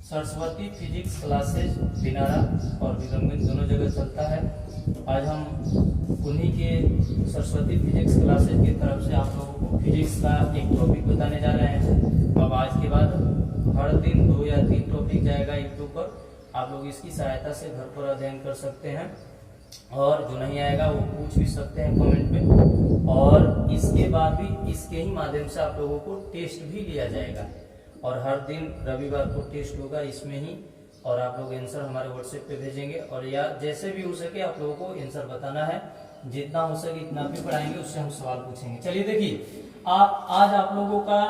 Saraswati physics classes Dinara और विक्रमगंज दोनों जगह चलता है। आज हम उन्हीं के सरस्वती फिजिक्स क्लासेज की तरफ से आप लोगों को फिजिक्स का एक टॉपिक बताने जा रहे हैं। अब आज के बाद हर दिन 2 या 3 टॉपिक जाएगा यूट्यूब पर। आप लोग इसकी सहायता से घर पर अध्ययन कर सकते हैं और जो नहीं आएगा वो पूछ भी सकते हैं कमेंट में। और इसके बाद भी इसके ही माध्यम से आप लोगों को टेस्ट भी लिया जाएगा और हर दिन रविवार को टेस्ट होगा इसमें ही, और आप लोग आंसर हमारे व्हाट्सएप पे भेजेंगे। और या जैसे भी हो सके आप लोगों को आंसर बताना है, जितना हो सके इतना भी पढ़ाएंगे, उससे हम सवाल पूछेंगे। चलिए देखिए, आज आप लोगों का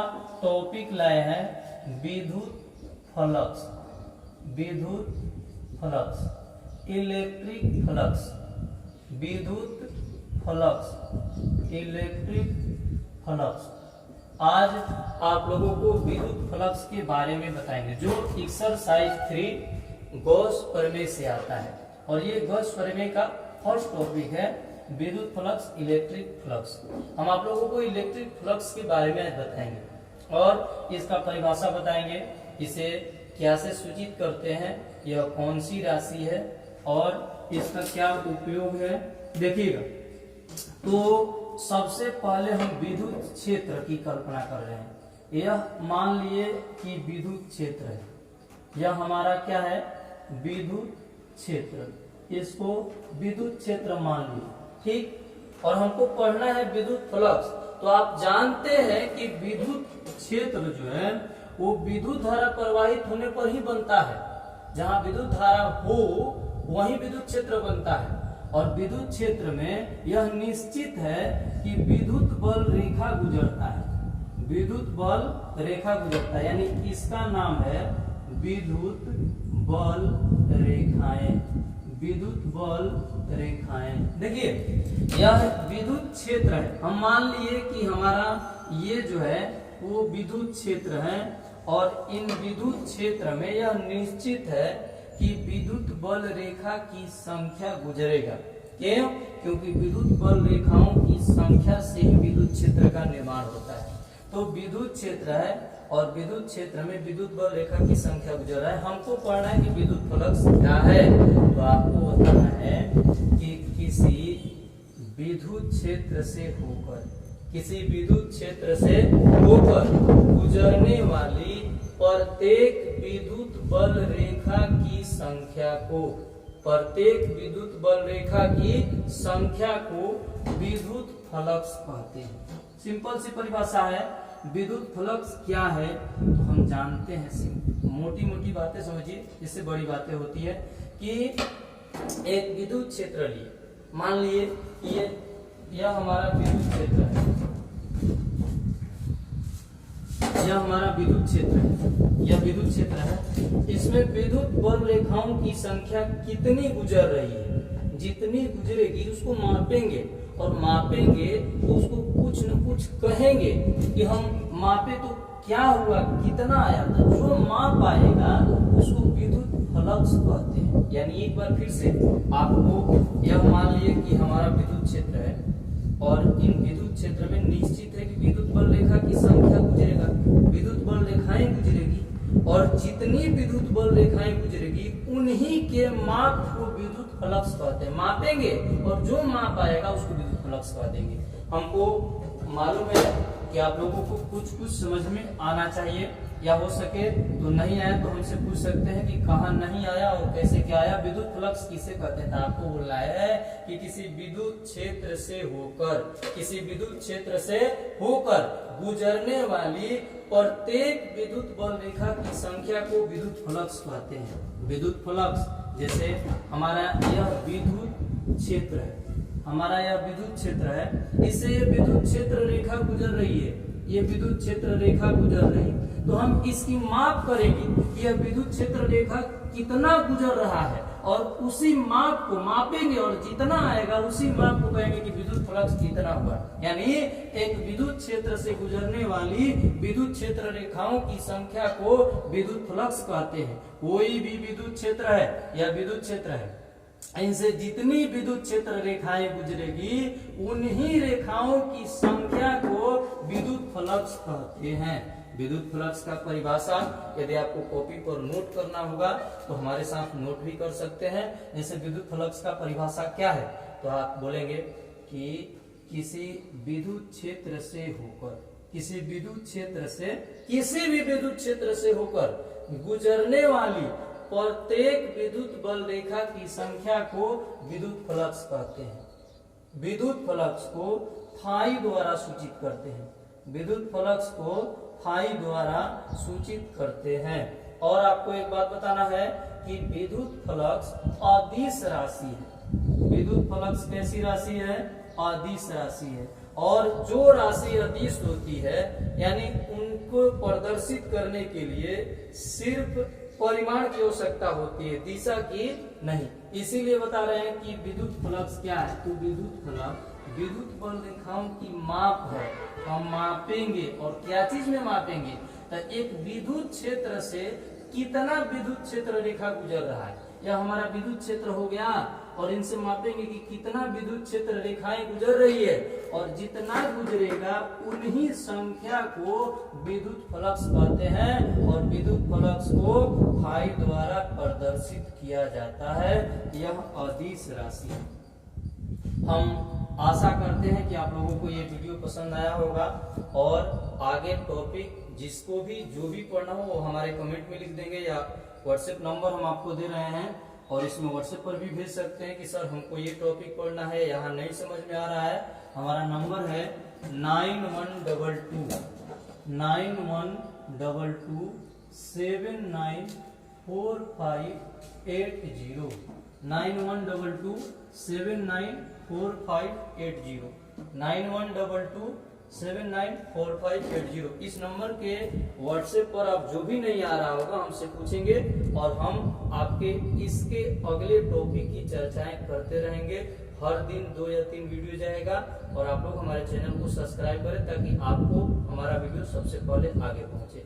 टॉपिक लाए हैं विद्युत फ्लक्स, विद्युत फ्लक्स, इलेक्ट्रिक फ्लक्स, विद्युत फ्लक्स, इलेक्ट्रिक फ्लक्स। आज आप लोगों को विद्युत फ्लक्स के बारे में बताएंगे जो एक्सरसाइज 3 गॉस प्रमेय से आता है। और ये गॉस प्रमेय का फर्स्ट टॉपिक है विद्युत फ्लक्स, इलेक्ट्रिक फ्लक्स। हम आप लोगों को इलेक्ट्रिक फ्लक्स के बारे में आज बताएंगे और इसका परिभाषा बताएंगे, इसे क्या से सूचित करते हैं, यह कौन सी राशि है और इसका क्या उपयोग है। देखिएगा, तो सबसे पहले हम विद्युत क्षेत्र की कल्पना कर रहे हैं। यह मान लिए कि विद्युत क्षेत्र है, यह हमारा क्या है, विद्युत क्षेत्र। इसको विद्युत क्षेत्र मान लिए, ठीक। और हमको पढ़ना है विद्युत फ्लक्स। तो आप जानते हैं कि विद्युत क्षेत्र जो है वो विद्युत धारा प्रवाहित होने पर ही बनता है। जहां विद्युत धारा हो वहीं विद्युत क्षेत्र बनता है। और विद्युत क्षेत्र में यह निश्चित है कि विद्युत बल रेखा गुजरता है, विद्युत बल रेखा गुजरता है, यानी इसका नाम है विद्युत बल रेखाएं, विद्युत बल रेखाएं। देखिए, यह विद्युत क्षेत्र है। हम मान लिए कि हमारा ये जो है वो विद्युत क्षेत्र है और इन विद्युत क्षेत्र में यह निश्चित है कि विद्युत बल रेखा की संख्या गुजरेगा। क्यों? क्योंकि विद्युत बल रेखाओं की संख्या से ही विद्युत क्षेत्र का निर्माण होता है। तो विद्युत क्षेत्र है और विद्युत क्षेत्र में विद्युत बल रेखा की संख्या गुजर रहा है। हमको पढ़ना है कि विद्युत फ्लक्स क्या है। तो आपको बताना है कि किसी विद्युत क्षेत्र से होकर, किसी विद्युत क्षेत्र से होकर गुजरने वाली प्रत्येक विद्युत बल रेखा की संख्या को, प्रत्येक विद्युत बल रेखा की संख्या को विद्युत फ्लक्स कहते हैं। सिंपल सी परिभाषा है। विद्युत फ्लक्स क्या है तो हम जानते हैं, मोटी मोटी बातें समझिए, इससे बड़ी बातें होती है। कि एक विद्युत क्षेत्र लिए, मान लिए कि यह हमारा विद्युत क्षेत्र है, यह हमारा विद्युत क्षेत्र है, यह विद्युत क्षेत्र है। इसमें विद्युत बल रेखाओं की संख्या कितनी गुजर रही है, जितनी गुजरेगी उसको मापेंगे और मापेंगे तो उसको कुछ न कुछ कहेंगे कि हम मापे तो क्या हुआ, कितना आया था। जो माप आएगा उसको विद्युत फ्लक्स कहते हैं। यानी एक बार फिर से आपको यह मान लिए कि हमारा विद्युत क्षेत्र है और इन विद्युत क्षेत्र में निश्चित है कि विद्युत बल रेखा की संख्या गुजरेगा, विद्युत बल रेखाएं गुजरेगी और जितनी विद्युत बल रेखाएं गुजरेगी उन्हीं के माप को विद्युत फ्लक्स कहते हैं। मापेंगे और जो माप आएगा उसको विद्युत फ्लक्स कह देंगे। हमको मालूम है कि आप लोगों को कुछ समझ में आना चाहिए, या हो सके तो नहीं आया तो हमसे पूछ सकते हैं कि कहाँ नहीं आया और कैसे क्या आया। विद्युत फ्लक्स किसे कहते हैं? आपको बोलना है कि किसी विद्युत क्षेत्र से होकर, किसी विद्युत क्षेत्र से होकर गुजरने वाली प्रत्येक विद्युत बल रेखा की संख्या को विद्युत फ्लक्स कहते हैं। विद्युत फ्लक्स, जैसे हमारा यह विद्युत क्षेत्र है, हमारा यह विद्युत क्षेत्र है, इससे ये विद्युत क्षेत्र रेखा गुजर रही है, ये विद्युत क्षेत्र रेखा गुजर रही है। तो हम इसकी माप करेंगे कि यह विद्युत क्षेत्र रेखा कितना गुजर रहा है और उसी माप को मापेंगे और जितना आएगा उसी माप को कहेंगे कि विद्युत फ्लक्स कितना हुआ। यानी एक विद्युत क्षेत्र से गुजरने वाली विद्युत क्षेत्र रेखाओं की संख्या को विद्युत फ्लक्स कहते हैं। कोई भी विद्युत क्षेत्र है या विद्युत क्षेत्र है, इनसे जितनी विद्युत क्षेत्र रेखाएं गुजरेगी उन्हीं रेखाओं की संख्या को विद्युत फ्लक्स कहते हैं। विद्युत फ्लक्स का परिभाषा यदि आपको कॉपी पर नोट करना होगा तो हमारे साथ नोट भी कर सकते हैं। जैसे विद्युत फ्लक्स का परिभाषा क्या है, तो आप बोलेंगे कि किसी विद्युत क्षेत्र से होकर, किसी भी विद्युत क्षेत्र से होकर गुजरने वाली प्रत्येक विद्युत बल रेखा की संख्या को विद्युत फ्लक्स कहते हैं। विद्युत फ्लक्स को फाई द्वारा सूचित करते हैं, विद्युत फ्लक्स को फाई द्वारा सूचित करते हैं। और आपको एक बात बताना है कि विद्युत फ्लक्स अदिश राशि है। विद्युत फ्लक्स कैसी राशि है? अदिश राशि है। और जो राशि अदिश होती है यानी उनको प्रदर्शित करने के लिए सिर्फ परिमाण की आवश्यकता होती है, दिशा की नहीं। इसीलिए बता रहे हैं कि विद्युत फ्लक्स क्या है, तो विद्युत फ्लक्स विद्युत बल रेखाओं की माप है। हम मापेंगे और क्या चीज में मापेंगे, तो एक विद्युत क्षेत्र से कितना विद्युत क्षेत्र रेखा गुजर रहा है, यह हमारा विद्युत क्षेत्र हो गया। और इनसे मापेंगे कि कितना विद्युत क्षेत्र रेखाएं गुजर रही है, और जितना गुजरेगा उन्हीं संख्या को विद्युत फ्लक्स कहते हैं। और विद्युत फ्लक्स को फाई द्वारा प्रदर्शित किया जाता है। यह अदिश राशि है। हम आशा करते हैं कि आप लोगों को ये वीडियो पसंद आया होगा, और आगे टॉपिक जिसको भी जो भी पढ़ना हो वो हमारे कमेंट में लिख देंगे, या व्हाट्सएप नंबर हम आपको दे रहे हैं और इसमें व्हाट्सएप पर भी भेज सकते हैं कि सर हमको ये टॉपिक पढ़ना है, यहाँ नहीं समझ में आ रहा है। हमारा नंबर है 9122794580 9122794580 इस नंबर के व्हाट्सएप पर आप जो भी नहीं आ रहा होगा हमसे पूछेंगे, और हम आपके इसके अगले टॉपिक की चर्चाएं करते रहेंगे। हर दिन 2 या 3 वीडियो जाएगा, और आप लोग हमारे चैनल को सब्सक्राइब करें ताकि आपको हमारा वीडियो सबसे पहले आगे पहुंचे।